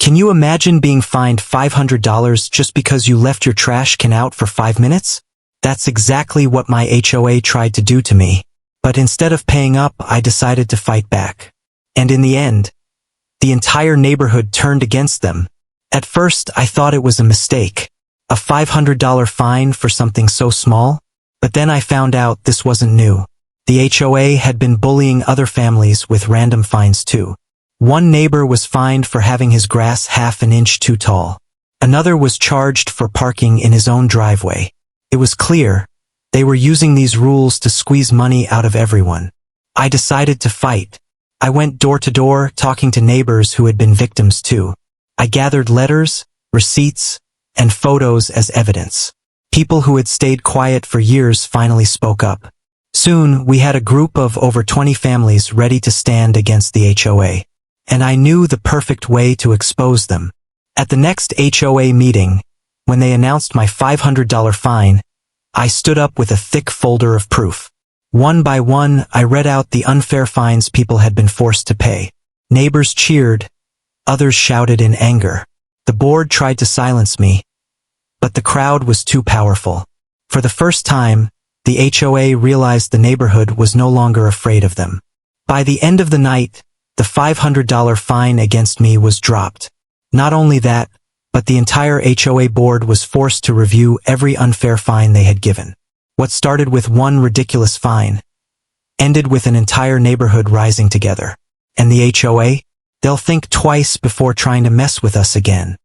Can you imagine being fined $500 just because you left your trash can out for 5 minutes? That's exactly what my HOA tried to do to me. But instead of paying up, I decided to fight back. And in the end, the entire neighborhood turned against them. At first, I thought it was a mistake. A $500 fine for something so small? But then I found out this wasn't new. The HOA had been bullying other families with random fines too. One neighbor was fined for having his grass half an inch too tall. Another was charged for parking in his own driveway. It was clear they were using these rules to squeeze money out of everyone. I decided to fight. I went door to door talking to neighbors who had been victims too. I gathered letters, receipts, and photos as evidence. People who had stayed quiet for years finally spoke up. Soon, we had a group of over 20 families ready to stand against the HOA. And I knew the perfect way to expose them. At the next HOA meeting, when they announced my $500 fine, I stood up with a thick folder of proof. One by one, I read out the unfair fines people had been forced to pay. Neighbors cheered, others shouted in anger. The board tried to silence me, but the crowd was too powerful. For the first time, the HOA realized the neighborhood was no longer afraid of them. By the end of the night, the $500 fine against me was dropped. Not only that, but the entire HOA board was forced to review every unfair fine they had given. What started with one ridiculous fine ended with an entire neighborhood rising together. And the HOA? They'll think twice before trying to mess with us again.